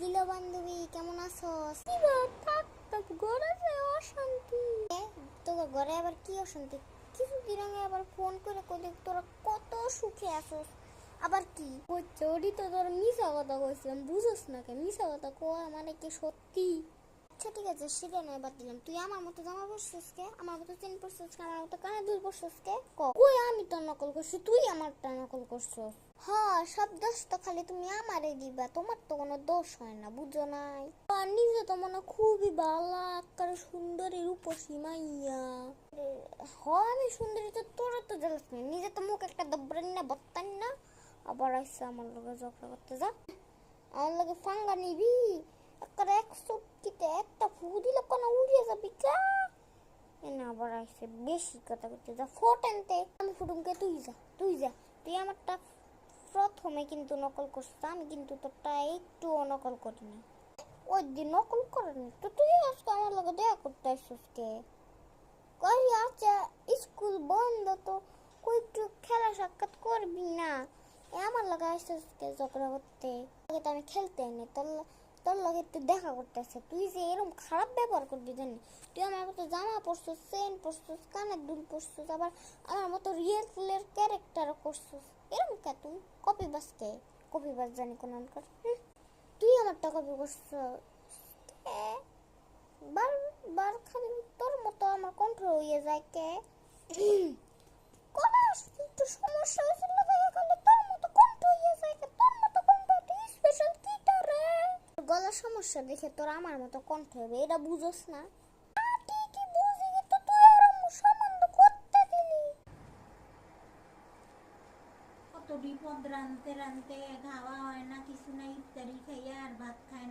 Kilo বান্ধবী কেমন আছোস? কি গো থাক থাক ঘরে যে অশান্তি। তোর ঘরে আবার কি অশান্তি? কিছুদিন আগে আবার ফোন করে কইলি তোরা কত সুখে আছোস, আবার কি হচ্ছে? ওটি তো তোর মিছা কথা কইছিলাম, বুঝোস না কেন? মিছা কথা কয় মানে কি সত্যি? আচ্ছা ঠিক আছে, সেটা নয়, বাদ দিলাম। তুই আমার মতো জামা পরছিস কে? আমার মতো চেন পরছিস কে? আমার মতো কানে দুল পরছিস কে? কই আমি তো নকল করছি, তুই আমারটা নকল করছিস। হ্যাঁ, সব দোষ তো খালি তুমি আমারে দিবা, তোমার তো কোনো দোষ হয় না, বুঝো নাই? আর নিজে তো মনে খুবই ভালো একটা সুন্দরী রূপসী মাইয়া। আমি সুন্দরী তো তোরা তো জানিস না, নিজে তো মুখ একটা দব্বরেন না বত্তান না, আবার আসছে আমার লগে ঝগড়া করতে। যা, আমার লগে ফাঙ্গা নিবি একটা একশো কিতে একটা ফু দিলে কোনো উড়িয়ে যাবি কা? এনে আবার আসছে বেশি কথা করতে। যা ফোট আনতে, আমি ফুটুমকে তুই যা, তুই যা। তুই আমারটা প্রথমে কিন্তু নকল করছিস, আমি কিন্তু তোরটা একটুও নকল করিনি। ওই দিন নকল করেনি তো তুই আজকে আমার লগে দেখা করতে আসছিস কে? কই আচ্ছা, স্কুল বন্ধ তো কই একটু খেলা সাক্ষাৎ করবি না? আমার লগে আসছিস কে ঝগড়া করতে? আগে তো আমি খেলতে নি, তোর লগে একটু দেখা করতে আসছে। তুই যে এরকম খারাপ ব্যবহার করবি জানি? তুই আমার মতো জামা পরছিস, চেন পরছিস, কানের দুল পরছিস, আবার আমার মতো রিয়েল ক্যারেক্টারও করছিস। এরকম কে তুই? কপি বাসকে কপি বাস জানি কোন আনকার। তুই আমারটা কপি করছিস। বার বার খালি তোর মতো আমার কণ্ঠ হয়ে যায় কে? কোন একটু সমস্যা হয়েছিল খালি তোর মতো কণ্ঠ হয়ে যায় কে? তোর মতো কণ্ঠ এত স্পেশাল কিটা রে? গলার সমস্যা দেখে তোর আমার মতো কণ্ঠ হবে, এটা বুঝোস না? ঠিকই বুঝি, কিন্তু তুই আর সম্বন্ধ করতে দিলি। কত বিপদ রানতে রানতে খাওয়া হয় না, কিছু না, ইফতারি খাইয়া আর ভাত খায়